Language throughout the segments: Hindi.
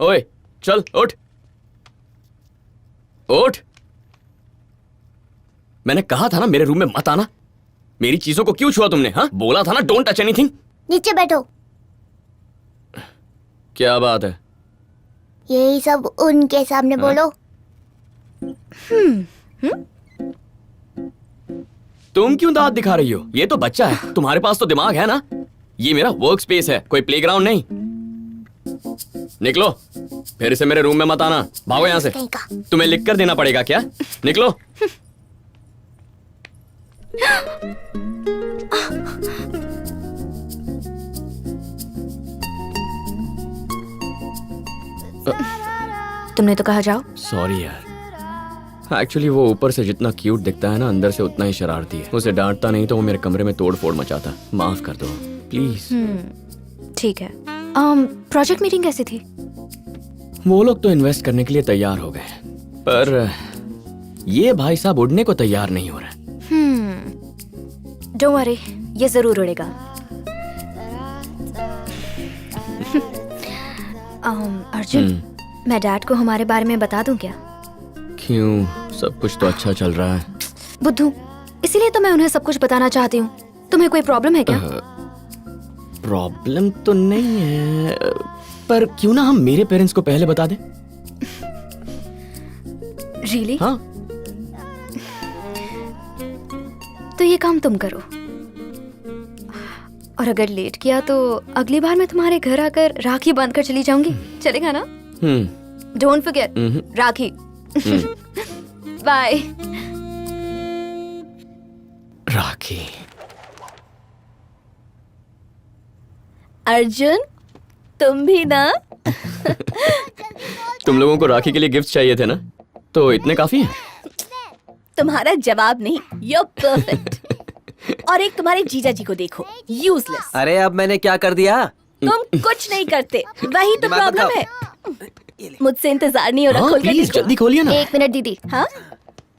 ओए चल उठ उठ। मैंने कहा था ना मेरे रूम में मत आना। मेरी चीजों को क्यों छुआ तुमने? हाँ, बोला था ना डोंट टच एनीथिंग। नीचे बैठो। क्या बात है? यही सब उनके सामने बोलो। तुम क्यों दांत दिखा रही हो? ये तो बच्चा है, तुम्हारे पास तो दिमाग है ना। ये मेरा वर्क स्पेस है, कोई प्लेग्राउंड नहीं। निकलो, फिर इसे मेरे रूम में मत आना। भागो यहाँ से। कहीं का। तुम्हें लिख कर देना पड़ेगा क्या? निकलो। तुमने तो कहा जाओ। सॉरी यार, एक्चुअली वो ऊपर से जितना क्यूट दिखता है ना, अंदर से उतना ही शरारती है। उसे डांटता नहीं तो वो मेरे कमरे में तोड़ फोड़ मचाता। माफ कर दो प्लीज। ठीक है। प्रोजेक्ट मीटिंग कैसी थी? वो लोग तो इन्वेस्ट करने के लिए तैयार हो गए, पर ये भाई साहब उड़ने को तैयार नहीं हो रहा। डोंट वरी, ये जरूर उड़ेगा। अर्जुन, मैं डैड को हमारे बारे में बता दूं क्या? क्यों? सब कुछ तो अच्छा चल रहा है। बुद्धू, इसीलिए तो मैं उन्हें सब कुछ बताना चाहती हूँ। तुम्हें कोई प्रॉब्लम है क्या? प्रॉब्लम तो नहीं है, पर क्यों ना हम मेरे पेरेंट्स को पहले बता दें। रियली? हाँ। तो ये काम तुम करो, और अगर लेट किया तो अगली बार मैं तुम्हारे घर आकर राखी बांध कर चली जाऊंगी। चलेगा ना? Don't forget rakhi. बाय। राखी। अर्जुन, तुम भी ना? तुम लोगों को राखी के लिए गिफ्ट चाहिए थे ना, तो इतने काफी हैं। तुम्हारा जवाब नहीं, you're perfect। और एक तुम्हारे जीजा जी को देखो, यूजलेस। अरे अब मैंने क्या कर दिया? तुम कुछ नहीं करते, वही तो दिमाग प्रॉब्लम है। मुझसे इंतजार नहीं हो रहा। हाँ, खोल कर प्लीज देखो। जल्दी खोलिए ना। 1 मिनट दीदी, हाँ?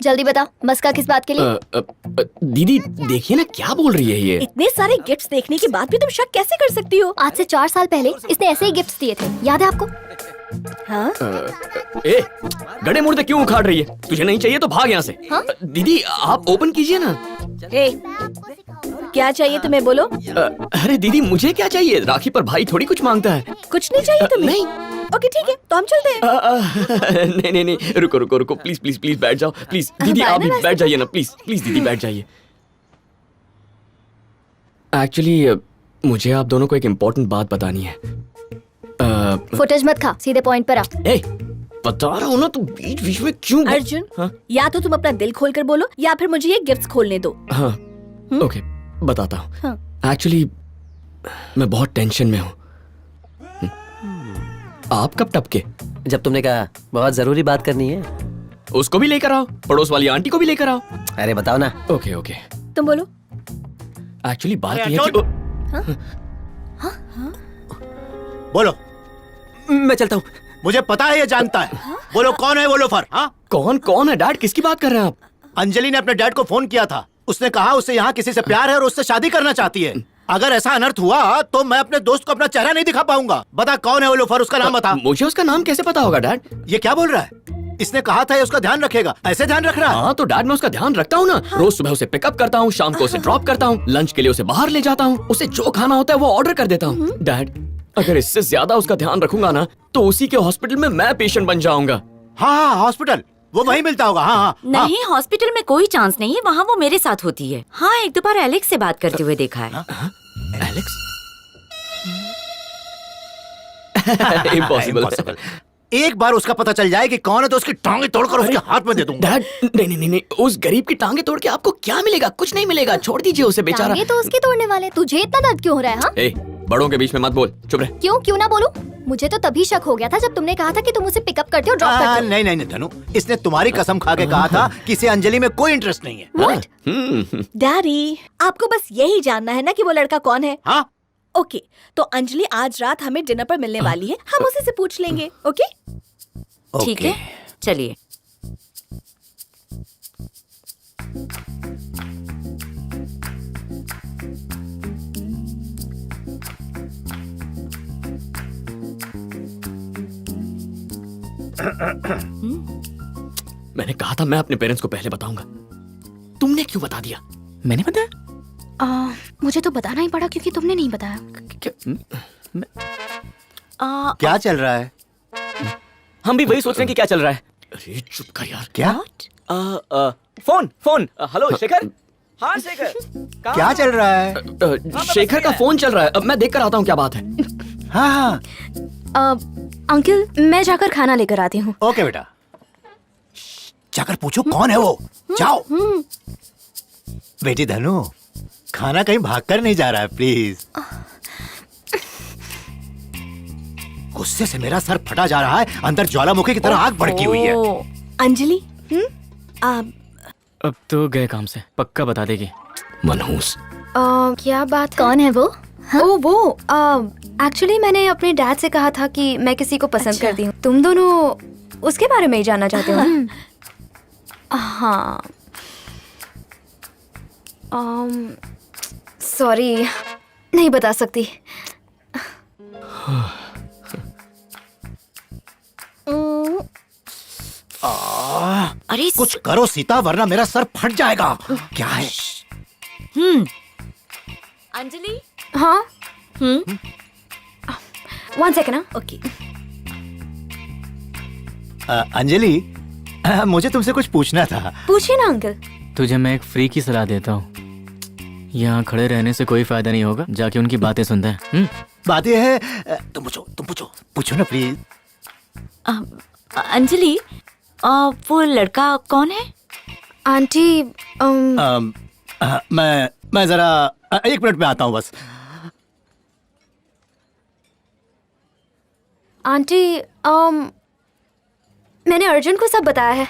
जल्दी बताओ मस्का किस बात के लिए? दीदी देखिए ना क्या बोल रही है ये। इतने सारे गिफ्ट्स देखने के बाद भी तुम शक कैसे कर सकती हो? आज से 4 साल पहले इसने ऐसे ही गिफ्ट्स दिए थे, याद है आपको? हाँ? ए, गड़े मुर्दे क्यों उखाड़ रही है? तुझे नहीं चाहिए तो भाग यहाँ से। हाँ? दीदी आप ओपन कीजिए ना। ए, क्या चाहिए तुम्हें, बोलो। अरे दीदी मुझे क्या चाहिए? राखी पर भाई थोड़ी कुछ मांगता है। कुछ नहीं चाहिए तुम्हें? नहीं। ओके ठीक है, तो हम चलते हैं। नहीं नहीं नहीं, रुको रुको रुको, प्लीज प्लीज प्लीज बैठ जाओ प्लीज। दीदी आप भी बैठ जाइए ना, प्लीज प्लीज दीदी बैठ जाइए। एक्चुअली मुझे आप दोनों को एक इम्पोर्टेंट बात बतानी है। फुटेज मत खा, सीधे पॉइंट पर आ। ए, बता रहा हूँ ना, तू बीच बीच में क्यों? अर्जुन, हाँ? या तो तुम अपना दिल खोल कर बोलो, या फिर मुझे ये गिफ्ट्स खोलने दो। हाँ ओके, बताता हूँ। हाँ। एक्चुअली मैं बहुत टेंशन में हूँ। आप कब टपके? जब तुमने कहा बहुत जरूरी बात करनी है। उसको भी लेकर आओ, पड़ोस वाली आंटी को भी लेकर आओ। अरे बताओ ना। Okay okay. तुम बोलो। एक्चुअली बात ये है कि बोलो। मैं चलता हूँ। मुझे पता है, ये जानता है। बोलो कौन है वो लोफर? हाँ, कौन कौन है डैड? किसकी बात कर रहे हैं आप? अंजलि ने अपने डैड को फोन किया था। उसने कहा उससे यहाँ किसी से प्यार है और उससे शादी करना चाहती है। अगर ऐसा अनर्थ हुआ तो मैं अपने दोस्त को अपना चेहरा नहीं दिखा पाऊंगा। बता कौन है वो लोफर, उसका नाम बता। मुझे उसका नाम कैसे पता होगा डैड? ये क्या बोल रहा है? इसने कहा था ये उसका ध्यान रखेगा, ऐसे ध्यान रख रहा है? हाँ तो डैड मैं उसका ध्यान रखता हूँ ना। रोज सुबह उसे पिकअप करता हूँ, शाम को उसे ड्रॉप करता हूँ, लंच के लिए उसे बाहर ले जाता हूँ, उसे जो खाना होता है वो ऑर्डर कर देता हूँ। डैड अगर इससे ज्यादा उसका ध्यान रखूंगा ना तो उसी के हॉस्पिटल में मैं पेशेंट बन जाऊंगा। हाँ हाँ, हॉस्पिटल वो वहीं मिलता होगा। हाँ हाँ। नहीं, हॉस्पिटल में कोई चांस नहीं है, वहाँ वो मेरे साथ होती है। हाँ, एक दो बार एलेक्स से बात करते हुए देखा है। एलेक्स? इम्पॉसिबल। एक बार उसका पता चल जाए कि कौन है तो उसकी टांगे तोड़कर उसके हाथ में दे दूंगा। डैड नहीं नहीं नहीं, उस गरीब की टांगे तोड़ के आपको क्या मिलेगा? कुछ नहीं मिलेगा, छोड़ दीजिए उसे बेचारा। टांगे तो उसके तोड़ने वाले, तुझे इतना दर्द क्यों हो रहा है? हाँ? ए, बड़ों के बीच में मत बोल, चुप रह। क्यों ना बोलूं? मुझे तो तभी शक हो गया था जब तुमने कहा था कि तुम उसे पिकअप करते हो, ड्रॉप करते हो। नहीं नहीं नहीं धनु, इसने तुम्हारी कसम खा के कहा था कि इसे अंजलि में कोई इंटरेस्ट नहीं है। What? डैडी, आपको बस यही जानना है ना कि वो लड़का कौन है? हाँ ओके, तो अंजलि आज रात हमें डिनर पर मिलने वाली है, हम उसी से पूछ लेंगे। ओके? ठीक है, चलिए। मैंने कहा था मैं अपने पेरेंट्स को पहले बताऊंगा, तुमने क्यों बता दिया? मैंने बताया? मुझे तो बताना ही पड़ा क्योंकि तुमने नहीं बताया। क्या चल रहा है? हम भी वही सोच रहे हैं कि क्या चल रहा है। अरे चुप कर यार। क्या फोन हेलो शेखर। हाँ शेखर, कहाँ क्या हो? चल रहा है? शेखर का फोन चल रहा है, अब मैं देख कर आता हूँ क्या बात है। हाँ हाँ, अंकल मैं जाकर खाना लेकर आती हूँ। ओके बेटा, जाकर पूछो कौन है वो। जाओ। बेटी धनु, खाना कहीं भागकर नहीं जा रहा है, प्लीज। गुस्से से मेरा सर फटा जा रहा है, अंदर ज्वालामुखी की तरह आग भड़की हुई है। अंजलि अब तो गए काम से, पक्का बता देगी। मनहूस। क्या बात है? कौन है वो? ओ वो एक्चुअली मैंने अपने डैड से कहा था कि मैं किसी को पसंद अच्छा। करती हूँ। तुम दोनों उसके बारे में ही जानना चाहते हो ना? हाँ। सॉरी, नहीं बता सकती। अरे कुछ करो सीता, वरना मेरा सर फट जाएगा। क्या है? अंजलि। हाँ 1 सेकेंड ना। ओके। अंजलि, मुझे तुमसे कुछ पूछना था। पूछिए ना अंकल। तुझे मैं एक फ्री की सलाह देता हूँ, यहाँ खड़े रहने से कोई फायदा नहीं होगा, जाके उनकी बातें सुनते हैं। बात यह है, तुम पूछो पूछो ना प्लीज। अंजलि, वो लड़का कौन है? आंटी मैं जरा 1 मिनट में आता हूँ बस। आंटी मैंने अर्जुन को सब बताया है,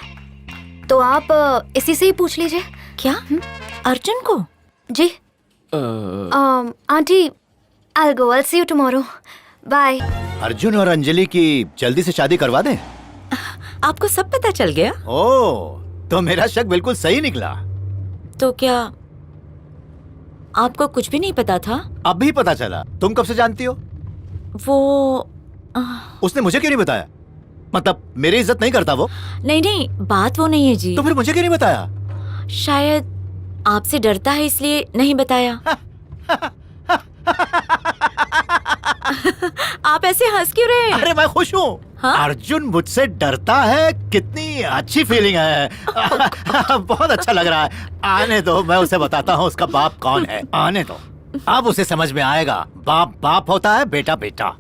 तो आप इसी से ही पूछ लीजिए। क्या? अर्जुन को? जी। Aunty I'll go. I'll see you tomorrow. Bye. Arjun और अंजलि की जल्दी से शादी करवा दें। आपको सब पता चल गया? ओह, तो मेरा शक बिल्कुल सही निकला। तो क्या आपको कुछ भी नहीं पता था? अब भी पता चला? तुम कब से जानती हो? वो उसने मुझे क्यों नहीं बताया? मतलब मेरी इज्जत नहीं करता वो? नहीं, बात वो नहीं है जी। तो फिर मुझे क्यों नहीं बताया? शायद आपसे डरता है इसलिए नहीं बताया। आप ऐसे हंस क्यों रहे हैं? अरे मैं खुश हूँ। हाँ? अर्जुन मुझसे डरता है, कितनी अच्छी फीलिंग है। बहुत अच्छा लग रहा है। आने दो, मैं उसे बताता हूँ उसका बाप कौन है। आने दो, अब उसे समझ में आएगा। बाप बाप होता है, बेटा बेटा।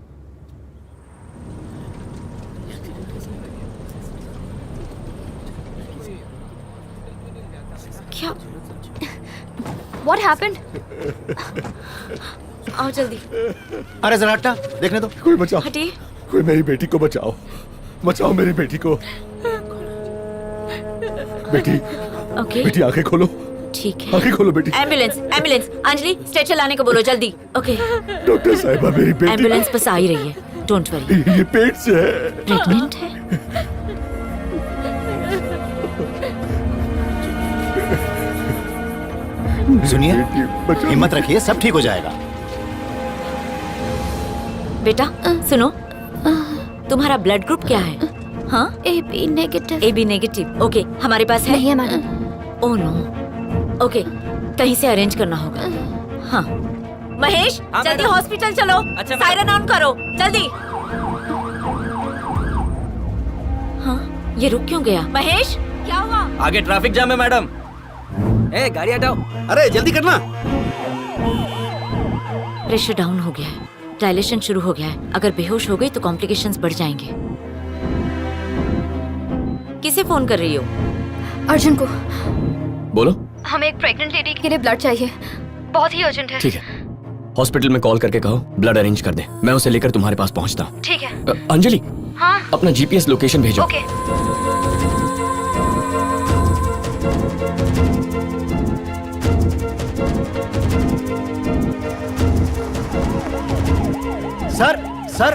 क्या? What happened? आओ जल्दी। अरे जरा हटना, देखने दो। कोई बचाओ, हटिए। कोई मेरी बेटी को बचाओ, बचाओ मेरी बेटी को। बेटी, ओके बेटी आंखें खोलो, ठीक है। आंखें खोलो बेटी। एम्बुलेंस अंजलि, स्ट्रेचर लाने को बोलो जल्दी। ओके, डॉक्टर साहिबा मेरी बेटी एम्बुलेंस बस आ ही रही है, डोंट वरी। ये पेट से है। प्रेग्नेंट है? सुनिए, बेटी बचाओ। हिम्मत रखिए, सब ठीक हो जाएगा। बेटा सुनो, तुम्हारा ब्लड ग्रुप क्या है? हाँ, AB negative. AB negative. Okay, हमारे पास है? नहीं है मैडम। Oh no. ओके, कहीं से अरेंज करना होगा। हाँ महेश, जल्दी हॉस्पिटल चलो। अच्छा, सायरन ऑन करो जल्दी। हाँ, ये रुक क्यों गया? महेश, क्या हुआ? आगे ट्रैफिक जाम है मैडम। ए गाड़ी हटाओ। अरे जल्दी करना। प्रेशर डाउन हो गया है, डायलेशन शुरू हो गया है। अगर बेहोश हो गई तो कॉम्प्लिकेशंस बढ़ जाएंगे। किसे फोन कर रही हो? अर्जुन को। बोलो। हमें एक प्रेग्नेंट लेडी के लिए ब्लड चाहिए, बहुत ही अर्जेंट है। ठीक है, हॉस्पिटल में कॉल करके कहो ब्लड अरेंज कर दे, मैं उसे लेकर तुम्हारे पास पहुंचता हूँ। ठीक है। अंजलि, हाँ अपना GPS लोकेशन भेजो। ओके। सर,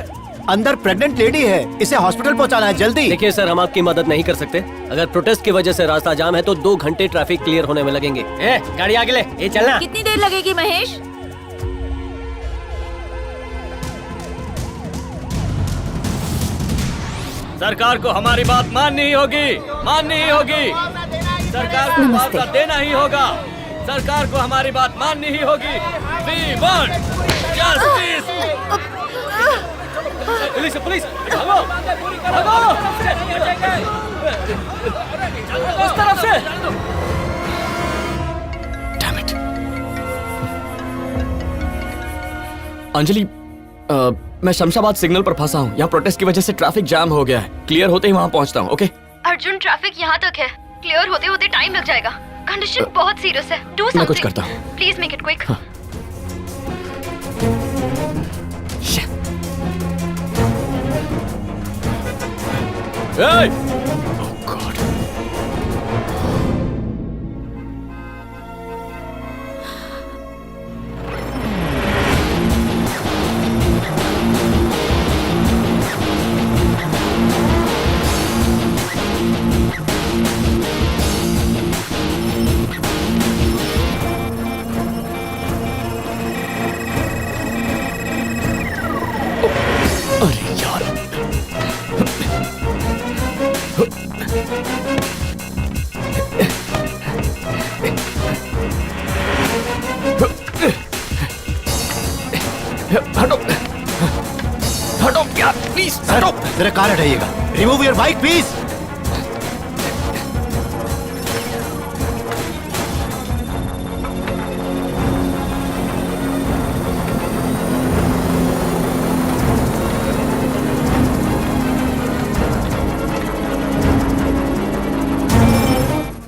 अंदर प्रेग्नेंट लेडी है, इसे हॉस्पिटल पहुंचाना है, जल्दी। देखिए सर, हम आपकी मदद नहीं कर सकते। अगर प्रोटेस्ट की वजह से रास्ता जाम है तो 2 घंटे ट्रैफिक क्लियर होने में लगेंगे। ए गाड़ी आगे ले, ये चलना। कितनी देर लगेगी महेश? सरकार को हमारी बात माननी ही होगी, माननी ही होगी। सरकार को मुआवजा देना ही होगा। सरकार को हमारी बात माननी ही होगी। We want justice। Police police भागो भागो उस तरफ से। Damn it। अंजलि मैं शमशाबाद सिग्नल पर फंसा हूँ। यहाँ प्रोटेस्ट की वजह से ट्रैफिक जाम हो गया है। क्लियर होते ही वहाँ पहुँचता हूँ। ओके अर्जुन, ट्रैफिक यहाँ तक है, क्लियर होते होते टाइम लग जाएगा। कंडीशन बहुत सीरियस है। Do something. मैं कुछ करता हूँ। Please make it quick. Hey! Oh God! अरे यार हटो हटो यार प्लीज हटो। मेरा कार हटाइएगा। Remove your bike please.